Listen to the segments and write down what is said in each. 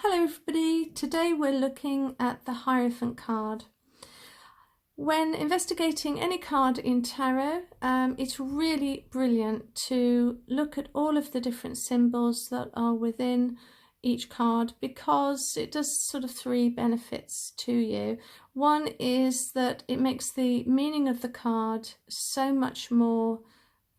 Hello everybody, today we're looking at the Hierophant card. When investigating any card in tarot, it's really brilliant to look at all of the different symbols that are within each card, because it does sort of three benefits to you. One is that it makes the meaning of the card so much more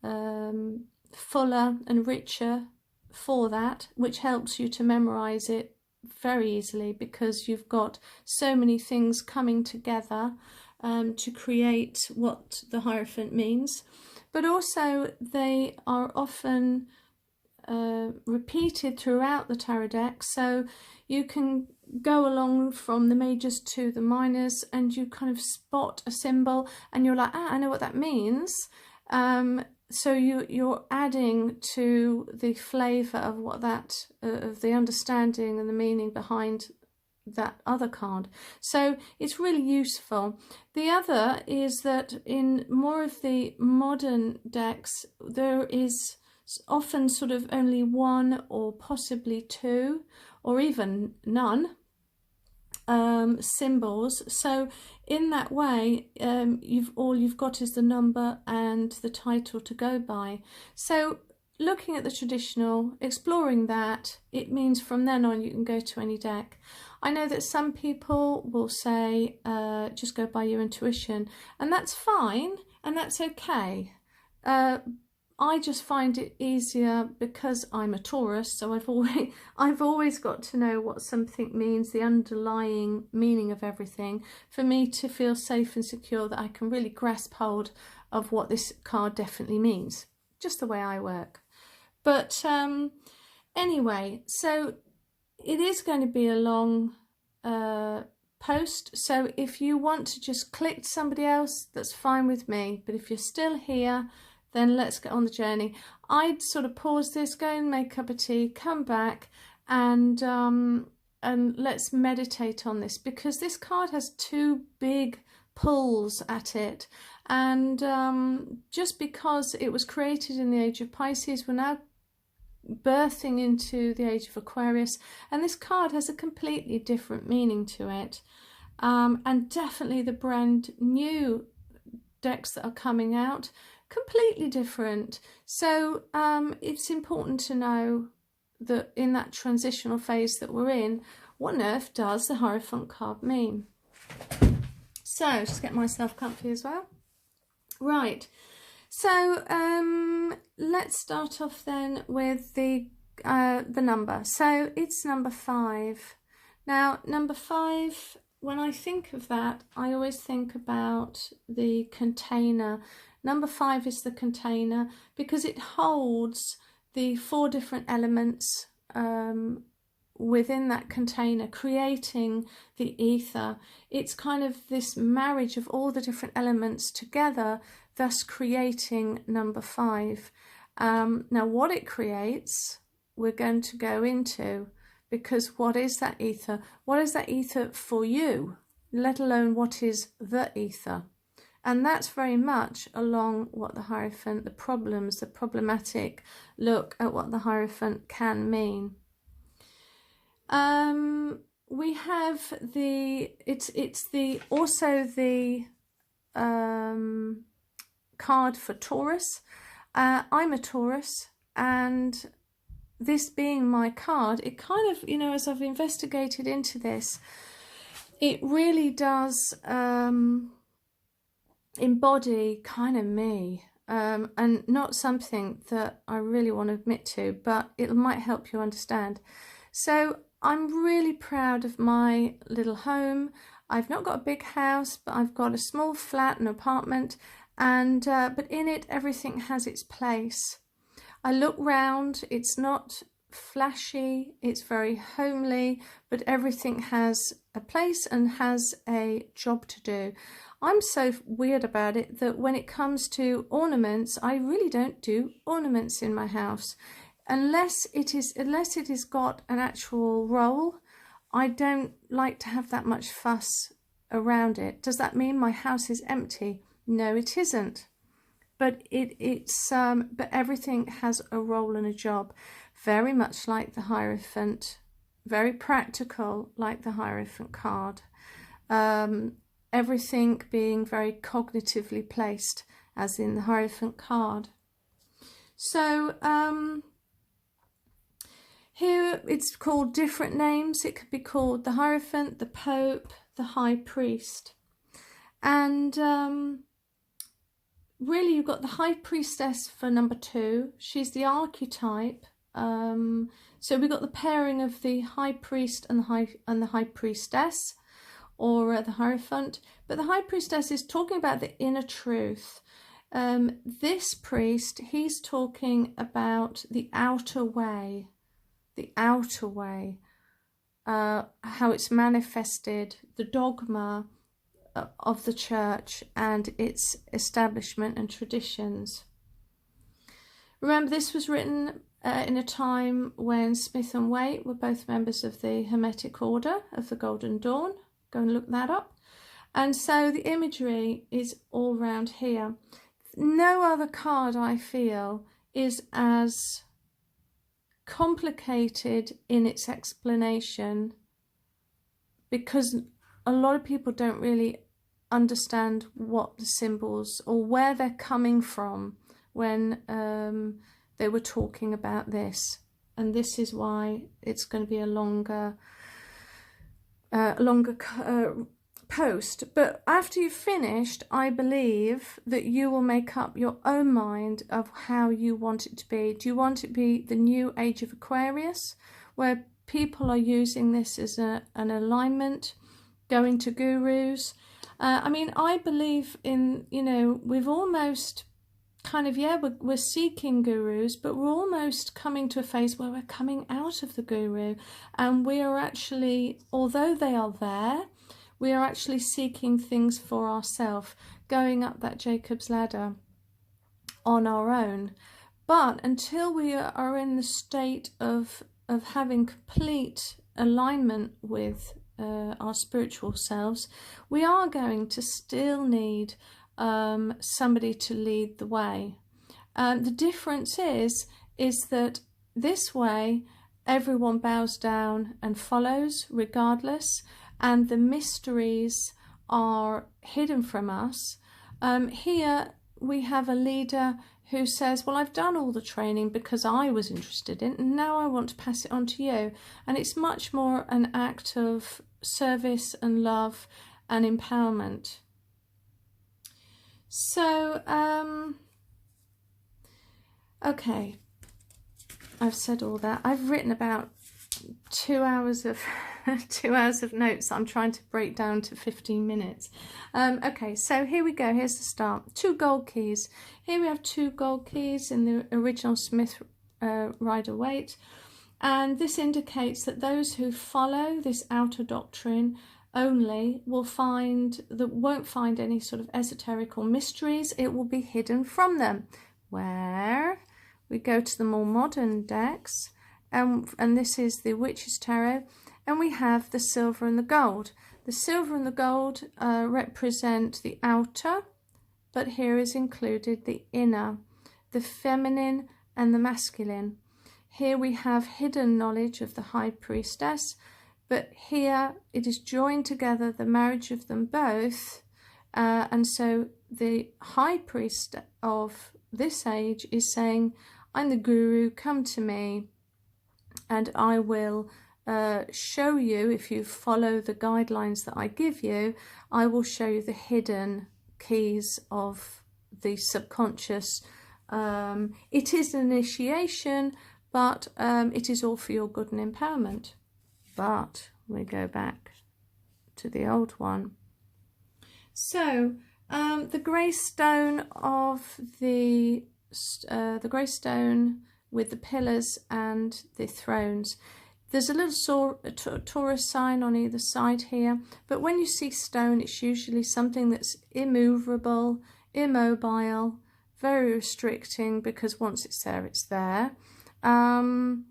fuller and richer for that, which helps you to memorize it very easily, because you've got so many things coming together to create what the Hierophant means. But also they are often repeated throughout the tarot deck, so you can go along from the majors to the minors and you kind of spot a symbol and you're like, I know what that means. So you're adding to the flavour of what of the understanding and the meaning behind that other card. So it's really useful. The other is that in more of the modern decks, there is often sort of only one or possibly two or even none symbols. So in that way, all you've got is the number and the title to go by. So looking at the traditional, exploring that, it means from then on you can go to any deck. I know that some people will say just go by your intuition, and that's fine and that's okay. I just find it easier because I'm a Taurus, so I've always got to know what something means, the underlying meaning of everything, for me to feel safe and secure that I can really grasp hold of what this card definitely means. Just the way I work. But anyway, so it is going to be a long post, so if you want to just click to somebody else, that's fine with me. But if you're still here, then let's get on the journey. I'd sort of pause this, go and make a cup of tea, come back, and let's meditate on this, because this card has two big pulls at it. And just because it was created in the age of Pisces, we're now birthing into the age of Aquarius, and this card has a completely different meaning to it. And definitely the brand new decks that are coming out, completely different. So it's important to know that in that transitional phase that we're in, what on earth does the Hierophant card mean? So just get myself comfy as well. Right, so let's start off then with the number. So it's number 5. Now number 5, when I think of that, I always think about the container. Number 5 is the container because it holds the 4 different elements within that container, creating the ether. It's kind of this marriage of all the different elements together, thus creating number 5. Now what it creates, we're going to go into, because what is that ether? What is that ether for you, let alone what is the ether? And that's very much along what the Hierophant, the problems, the problematic look at what the Hierophant can mean. We have also the card for Taurus. I'm a Taurus, and this being my card, it kind of, as I've investigated into this, it really does embody kind of me, and not something that I really want to admit to, but it might help you understand. So I'm really proud of my little home. I've not got a big house, but I've got a small flat, an apartment, and but in it everything has its place. I look round, it's not flashy, it's very homely, but everything has a place and has a job to do. I'm so weird about it that when it comes to ornaments, I really don't do ornaments in my house. Unless it is got an actual role, I don't like to have that much fuss around it. Does that mean my house is empty? No, it isn't. But but everything has a role and a job, very much like the Hierophant very practical, like the Hierophant card. Everything being very cognitively placed, as in the Hierophant card. So here it's called different names. It could be called the Hierophant, the Pope, the High Priest. And really you've got the High Priestess for number 2. She's the archetype. So we've got the pairing of the High Priest and the High Priestess, or the Hierophant. But the High Priestess is talking about the inner truth. This priest, he's talking about the outer way, how it's manifested, the dogma of the church and its establishment and traditions. Remember, this was written in a time when Smith and Waite were both members of the Hermetic Order of the Golden Dawn. Go and look that up. And so the imagery is all round here. No other card, I feel, is as complicated in its explanation, because a lot of people don't really understand what the symbols or where they're coming from when they were talking about this. And this is why it's going to be a longer post. But after you've finished, I believe that you will make up your own mind of how you want it to be. Do you want it to be the new age of Aquarius, where people are using this as an alignment, going to gurus? I mean, I believe in, you know, we've almost kind of, we're seeking gurus, but we're almost coming to a phase where we're coming out of the guru, and we are actually, although they are there, we are actually seeking things for ourselves, going up that Jacob's ladder on our own. But until we are in the state of having complete alignment with our spiritual selves, we are going to still need somebody to lead the way. The difference is that this way everyone bows down and follows regardless, and the mysteries are hidden from us. Here we have a leader who says, well, I've done all the training because I was interested in it, and now I want to pass it on to you. And it's much more an act of service and love and empowerment. So, okay, I've said all that. I've written about 2 hours of 2 hours of notes that I'm trying to break down to 15 minutes. Okay, so here we go. Here's the start. 2 gold keys. Here we have 2 gold keys in the original Smith Rider-Waite, and this indicates that those who follow this outer doctrine only will won't find any sort of esoteric or mysteries. It will be hidden from them. Where we go to the more modern decks, and this is the Witch's Tarot, and we have the silver and the gold. The silver and the gold represent the outer, but here is included the inner, the feminine and the masculine. Here we have hidden knowledge of the High Priestess, but here it is joined together, the marriage of them both, and so the High Priest of this age is saying, I'm the guru, come to me, and I will show you, if you follow the guidelines that I give you, I will show you the hidden keys of the subconscious. It is an initiation, but it is all for your good and empowerment. But we go back to the old one. So the grey stone of the grey stone with the pillars and the thrones. There's a little Taurus sign on either side here, but when you see stone, it's usually something that's immovable, immobile, very restricting, because once it's there, it's there. And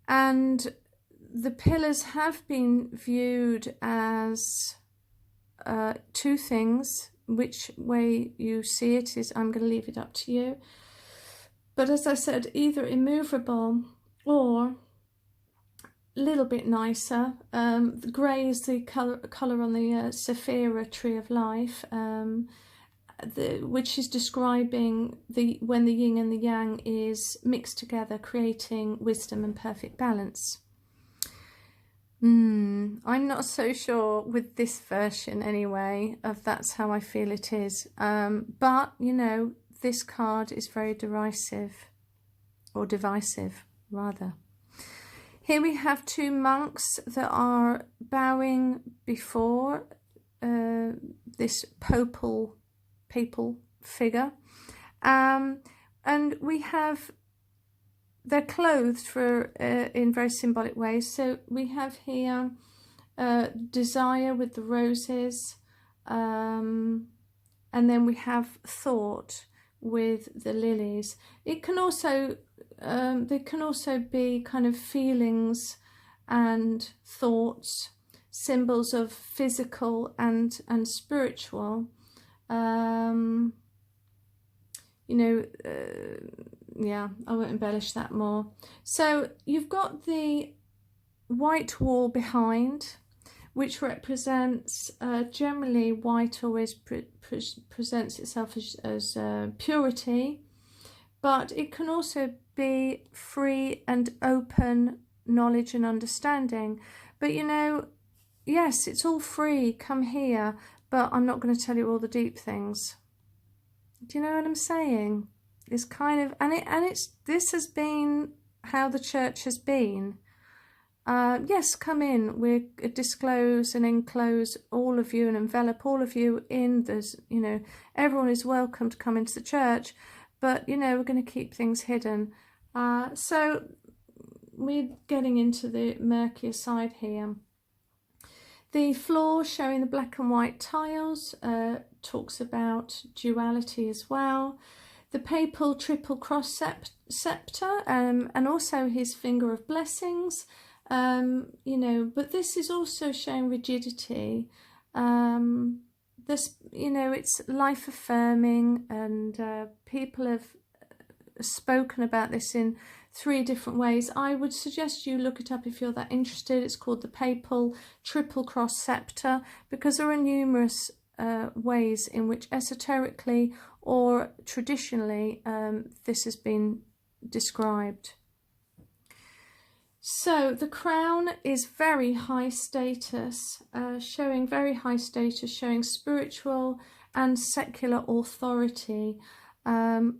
the pillars have been viewed as 2 things. Which way you see it is, I'm going to leave it up to you. But as I said, either immovable or little bit nicer. The grey is the colour on the Sapphira tree of life, which is describing when the yin and the yang is mixed together, creating wisdom and perfect balance. I'm not so sure with this version anyway of that's how I feel it is. But, you know, this card is very derisive, or divisive rather. Here we have two monks that are bowing before this papal figure. And we have, they're clothed in very symbolic ways. So we have here desire with the roses, and then we have thought with the lilies. It can also there can also be kind of feelings and thoughts, symbols of physical and spiritual. You know, yeah, I won't embellish that more. So you've got the white wall behind, which represents, generally white always presents itself as purity, but it can also be free and open knowledge and understanding. But you know, yes, it's all free, come here, but I'm not going to tell you all the deep things. Do you know what I'm saying? It's kind of, this has been how the church has been. Yes, come in, we disclose and enclose all of you and envelop all of you in this, you know, everyone is welcome to come into the church, but, you know, we're going to keep things hidden. So we're getting into the murkier side here. The floor showing the black and white tiles talks about duality as well. The papal triple cross scepter, and also his finger of blessings. You know, but this is also showing rigidity. This, you know, it's life affirming, and people have spoken about this in 3 different ways. I would suggest you look it up if you're that interested. It's called the papal triple cross scepter, because there are numerous ways in which esoterically or traditionally this has been described. So the crown is very high status, showing very high status, showing spiritual and secular authority.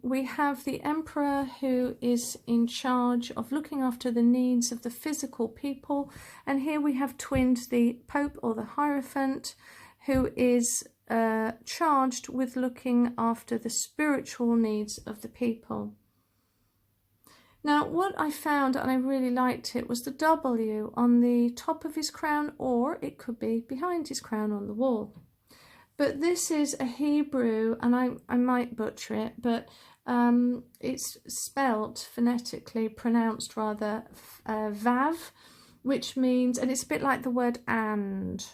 We have the emperor, who is in charge of looking after the needs of the physical people, and here we have twinned the Pope, or the Hierophant, who is charged with looking after the spiritual needs of the people. Now, what I found, and I really liked it, was the W on the top of his crown, or it could be behind his crown on the wall. But this is a Hebrew, and I might butcher it, but it's spelt phonetically, pronounced rather, Vav, which means, and it's a bit like the word and.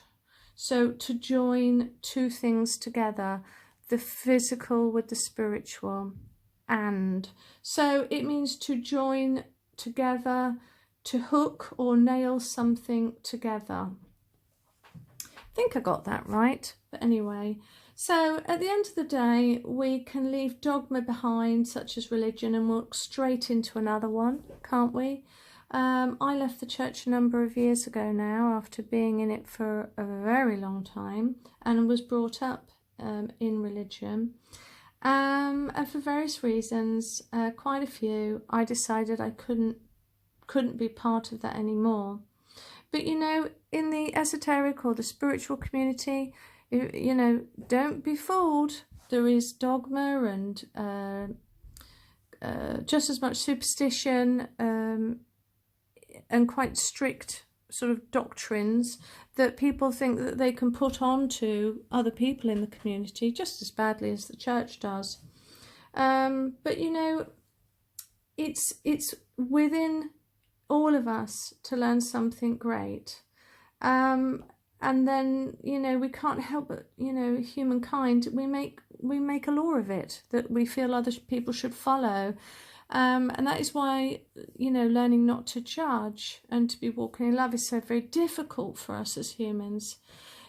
So to join two things together, the physical with the spiritual. And so it means to join together, to hook or nail something together. I think I got that right, but anyway. So at the end of the day, we can leave dogma behind, such as religion, and walk straight into another one, can't we? I left the church a number of years ago now, after being in it for a very long time, and was brought up in religion. And for various reasons, quite a few, I decided I couldn't be part of that anymore. But you know, in the esoteric or the spiritual community, you know, don't be fooled. There is dogma and just as much superstition and quite strict sort of doctrines that people think that they can put on to other people in the community just as badly as the church does. But you know, it's within all of us to learn something great. And then, you know, we can't help but, you know, humankind, we make a law of it that we feel other people should follow. And that is why, you know, learning not to judge and to be walking in love is so very difficult for us as humans.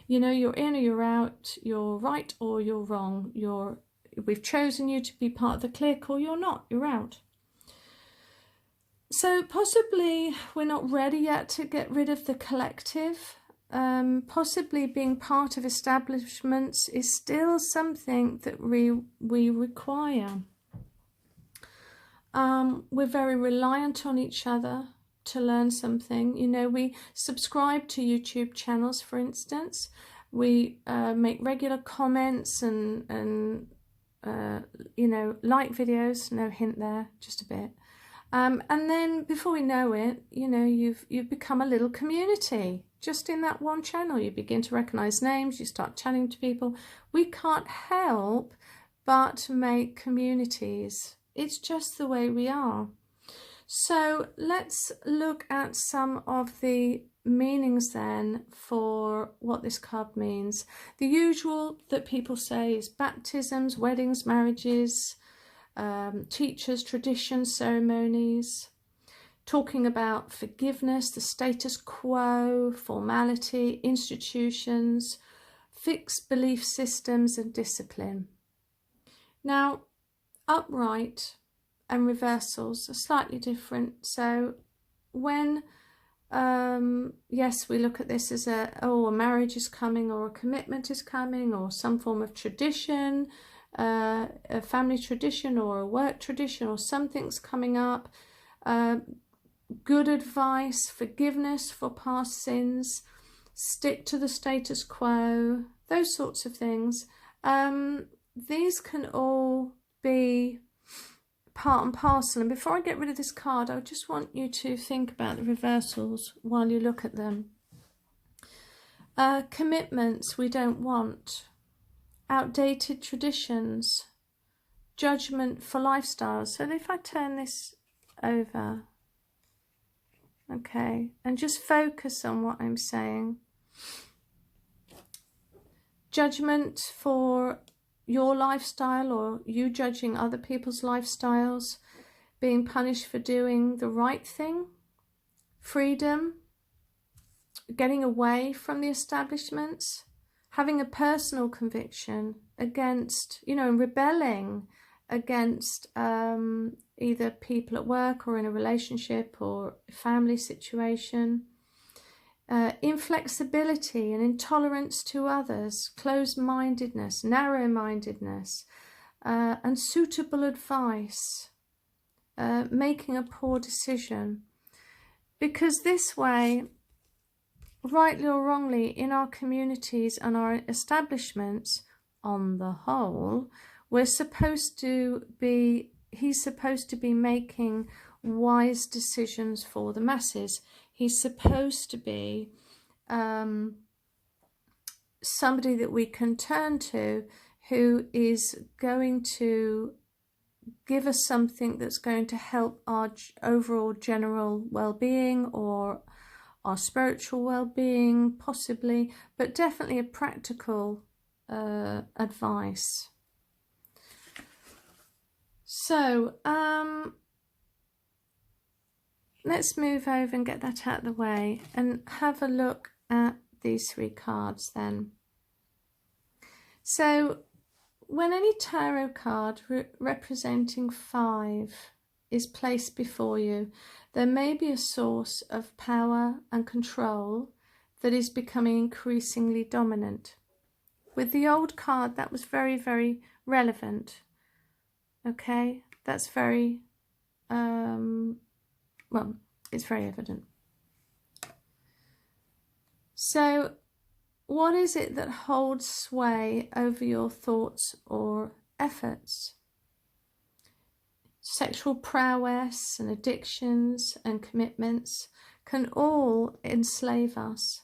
You know, you're in or you're out, you're right or you're wrong, we've chosen you to be part of the clique, or you're not, you're out. So possibly we're not ready yet to get rid of the collective. Possibly being part of establishments is still something that we require. We're very reliant on each other to learn something. You know, we subscribe to YouTube channels, for instance. We make regular comments and you know, like videos. No hint there, just a bit. And then before we know it, you know, you've become a little community. Just in that one channel, you begin to recognize names, you start chatting to people. We can't help but make communities. It's just the way we are. So let's look at some of the meanings then for what this card means. The usual that people say is baptisms, weddings, marriages, teachers, traditions, ceremonies. Talking about forgiveness, the status quo, formality, institutions, fixed belief systems and discipline. Now, upright and reversals are slightly different. So when, yes, we look at this as a marriage is coming, or a commitment is coming, or some form of tradition, a family tradition or a work tradition, or something's coming up, good advice, forgiveness for past sins, stick to the status quo, those sorts of things. These can all be part and parcel. And before I get rid of this card, I just want you to think about the reversals while you look at them. Commitments we don't want, outdated traditions, judgment for lifestyles. So if I turn this over, okay, and just focus on what I'm saying. Judgment for your lifestyle, or you judging other people's lifestyles, being punished for doing the right thing, freedom, getting away from the establishments, having a personal conviction against, you know, rebelling against either people at work or in a relationship or family situation. Inflexibility and intolerance to others, closed-mindedness, narrow-mindedness, unsuitable advice, making a poor decision. Because this way, rightly or wrongly, in our communities and our establishments, on the whole, he's supposed to be making wise decisions for the masses. He's supposed to be somebody that we can turn to, who is going to give us something that's going to help our overall general well-being, or our spiritual well-being, possibly, but definitely a practical advice. So let's move over and get that out of the way and have a look at these three cards then. So when any tarot card representing 5 is placed before you, there may be a source of power and control that is becoming increasingly dominant. With the old card, that was very, very relevant. Okay, that's very, well, it's very evident. So what is it that holds sway over your thoughts or efforts? Sexual prowess and addictions and commitments can all enslave us.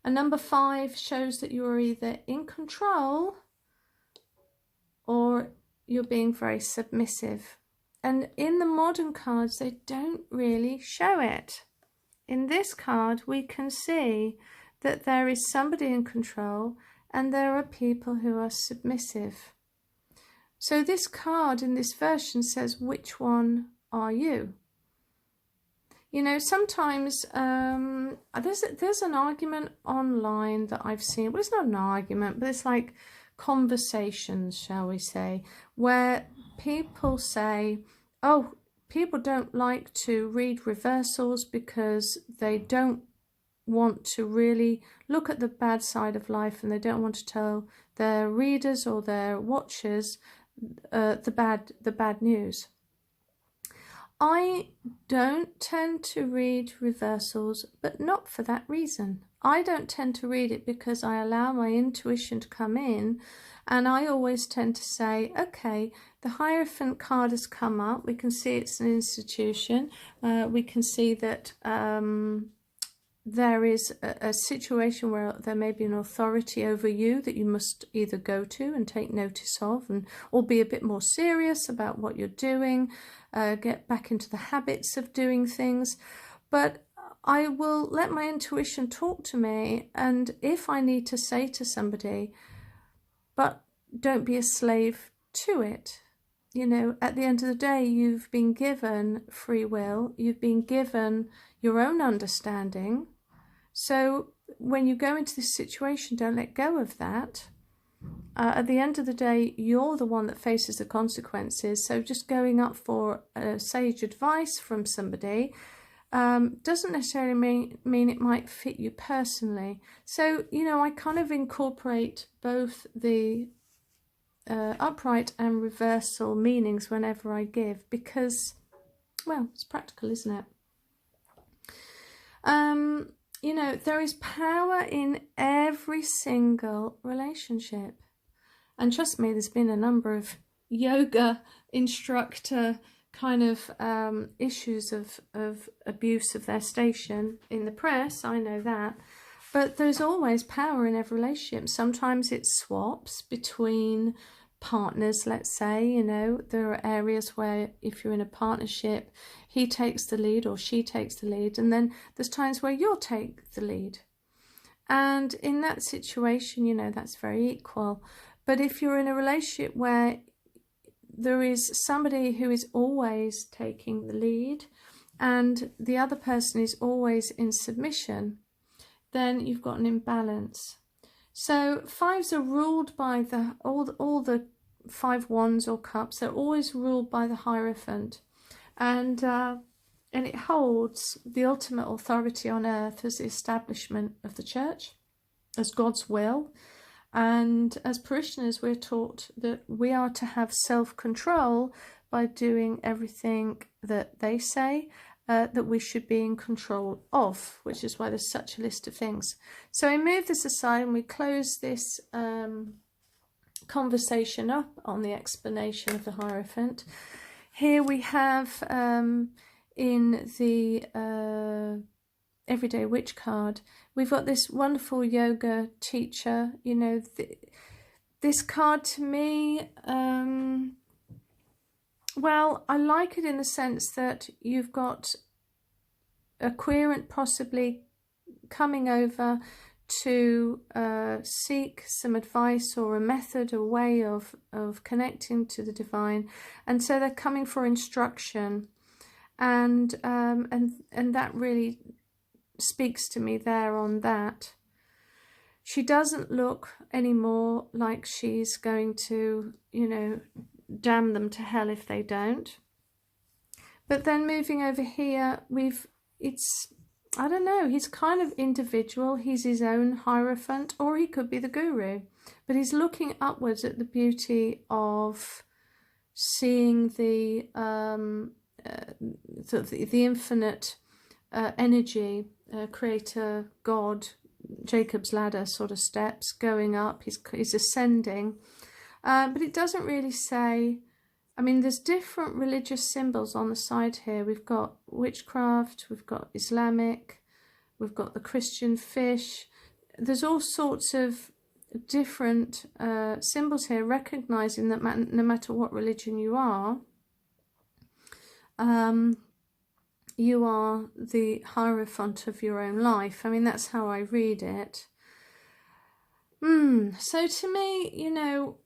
And number 5 shows that you are either in control or you're being very submissive. And in the modern cards, they don't really show it. In this card, we can see that there is somebody in control and there are people who are submissive. So this card in this version says, which one are you? You know, sometimes there's an argument online that I've seen. Well, it's not an argument, but it's like conversations, shall we say, where people say, oh, people don't like to read reversals because they don't want to really look at the bad side of life, and they don't want to tell their readers or their watchers the bad news. I don't tend to read reversals, but not for that reason. I don't tend to read it because I allow my intuition to come in, and I always tend to say, okay, the Hierophant card has come up. We can see it's an institution. We can see that there is a situation where there may be an authority over you that you must either go to and take notice of, and or be a bit more serious about what you're doing, get back into the habits of doing things. But I will let my intuition talk to me, and if I need to say to somebody, but don't be a slave to it. You know, at the end of the day, you've been given free will, you've been given your own understanding. So when you go into this situation, don't let go of that. At the end of the day, you're the one that faces the consequences. So just going up for sage advice from somebody doesn't necessarily mean it might fit you personally. So, you know, I kind of incorporate both the upright and reversal meanings whenever I give, because, well, it's practical, isn't it? You know, there is power in every single relationship. And trust me, there's been a number of yoga instructor kind of issues of abuse of their station in the press. I know that. But there's always power in every relationship. Sometimes it swaps between partners, let's say. You know, there are areas where if you're in a partnership, he takes the lead or she takes the lead, and then there's times where you'll take the lead. And in that situation, you know, that's very equal. But if you're in a relationship where there is somebody who is always taking the lead and the other person is always in submission, then you've got an imbalance. So fives are ruled by all the 5 wands or cups. They're always ruled by the Hierophant, and it holds the ultimate authority on earth as the establishment of the church, as God's will. And as parishioners, we're taught that we are to have self-control by doing everything that they say, that we should be in control of, which is why there's such a list of things. So I move this aside and we close this conversation up on the explanation of the Hierophant. Here we have in the Everyday Witch card, we've got this wonderful yoga teacher. You know, this card to me, well, I like it in the sense that you've got a querent possibly coming over to seek some advice or a method, a way of connecting to the divine, and so they're coming for instruction, and that really speaks to me there on that. She doesn't look anymore like she's going to, you know, damn them to hell if they don't. But then moving over here, I don't know, he's kind of individual. He's his own Hierophant, or he could be the guru, but he's looking upwards at the beauty of seeing the infinite energy, creator, God, Jacob's ladder sort of steps going up. He's ascending, but it doesn't really say. I mean, there's different religious symbols on the side here. We've got witchcraft, we've got Islamic, we've got the Christian fish. There's all sorts of different symbols here, recognizing that no matter what religion you are the Hierophant of your own life. I mean, that's how I read it. So to me, you know,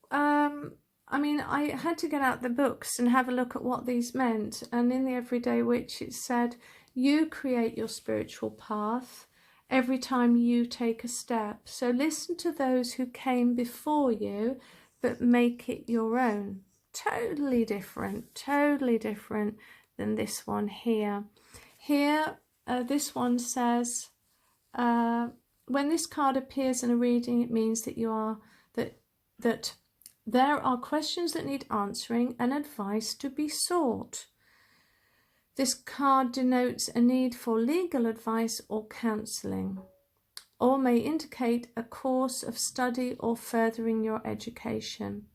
I mean, I had to get out the books and have a look at what these meant. And in the Everyday Witch, it said, you create your spiritual path every time you take a step. So listen to those who came before you, but make it your own. Totally different than this one here. Here, this one says, when this card appears in a reading, it means that you are that there are questions that need answering and advice to be sought. This card denotes a need for legal advice or counselling, or may indicate a course of study or furthering your education.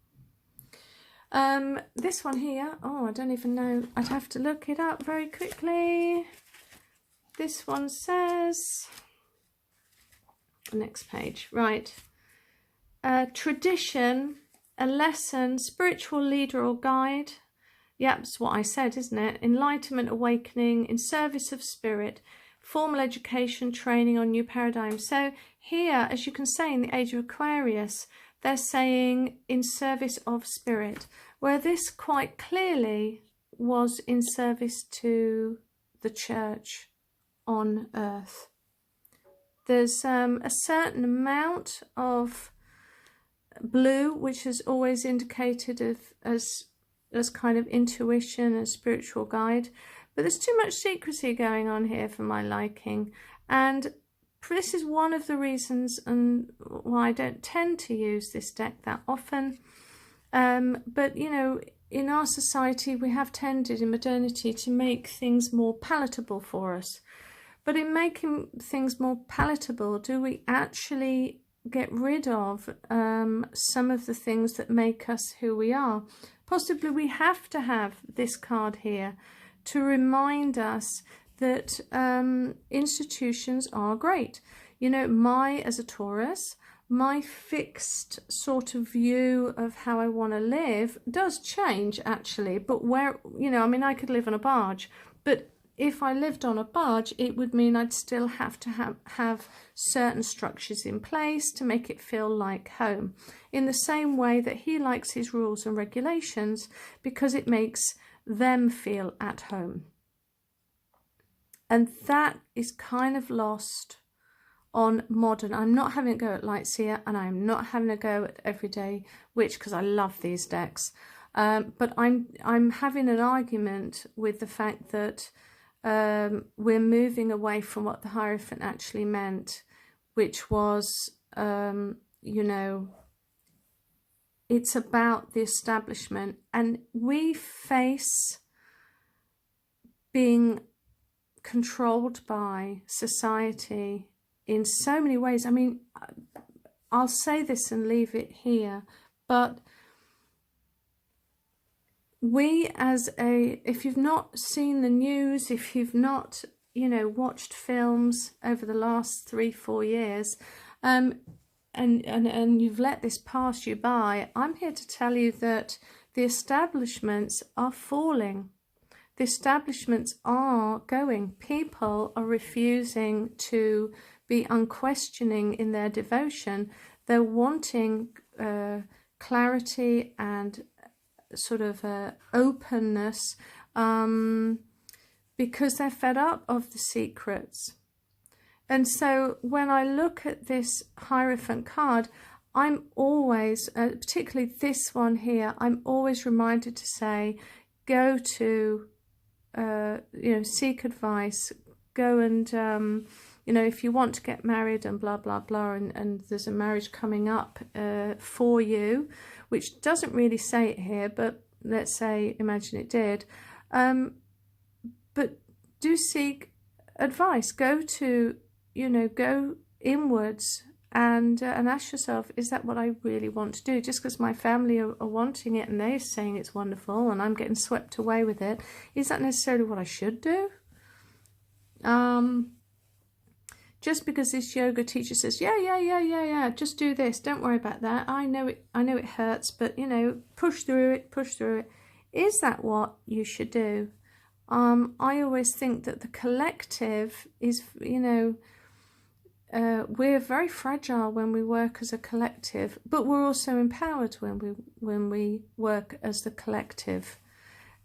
This one here, oh, I don't even know. I'd have to look it up very quickly. This one says, next page, right. Tradition, a lesson, spiritual leader or guide. Yep, that's what I said, isn't it? Enlightenment, awakening, in service of spirit, formal education, training on new paradigms. So here, as you can say in the Age of Aquarius, they're saying in service of spirit, where this quite clearly was in service to the church on earth. There's a certain amount of blue, which is always indicated as kind of intuition and spiritual guide, but there's too much secrecy going on here for my liking, and this is one of the reasons and why I don't tend to use this deck that often. But you know, in our society we have tended in modernity to make things more palatable for us, but in making things more palatable, do we actually get rid of some of the things that make us who we are? Possibly we have to have this card here to remind us that institutions are great. You know, as a Taurus, my fixed sort of view of how I want to live does change actually, but where, you know, I mean, I could live on a barge, but if I lived on a barge, it would mean I'd still have to have certain structures in place to make it feel like home. In the same way that he likes his rules and regulations because it makes them feel at home. And that is kind of lost on modern. I'm not having a go at Light Seer, and I'm not having a go at Everyday Witch because I love these decks. But I'm having an argument with the fact that we're moving away from what the Hierophant actually meant, which was, you know, it's about the establishment, and we face being controlled by society in so many ways. I mean, I'll say this and leave it here, but we if you've not seen the news, if you've not, you know, watched films over the last 3-4 years, and you've let this pass you by, I'm here to tell you that the establishments are falling. The establishments are going. People are refusing to be unquestioning in their devotion. They're wanting clarity and sort of openness because they're fed up of the secrets. And so when I look at this Hierophant card, I'm always, particularly this one here, I'm always reminded to say, go to, you know, seek advice, go and, you know, if you want to get married and blah, blah, blah, and there's a marriage coming up for you, which doesn't really say it here, but let's say, imagine it did. But do seek advice. Go to, you know, go inwards and ask yourself, is that what I really want to do? Just because my family are wanting it and they're saying it's wonderful and I'm getting swept away with it, is that necessarily what I should do? Just because this yoga teacher says, yeah, just do this, don't worry about that. I know it hurts, but, you know, push through it. Is that what you should do? I always think that the collective is, you know, we're very fragile when we work as a collective, but we're also empowered when we work as the collective.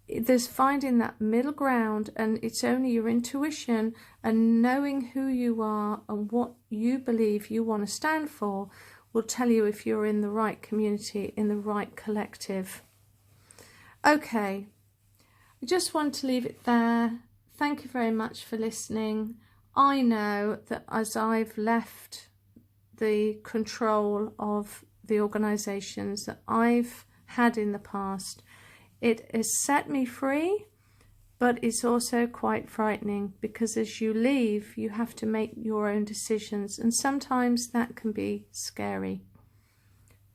There's finding that middle ground, and it's only your intuition and knowing who you are and what you believe you want to stand for will tell you if you're in the right community, in the right collective. Okay, I just want to leave it there. Thank you very much for listening. I know that as I've left the control of the organisations that I've had in the past, it has set me free, but it's also quite frightening, because as you leave, you have to make your own decisions, and sometimes that can be scary.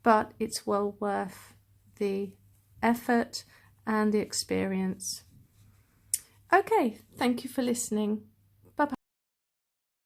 But it's well worth the effort and the experience. Okay, thank you for listening.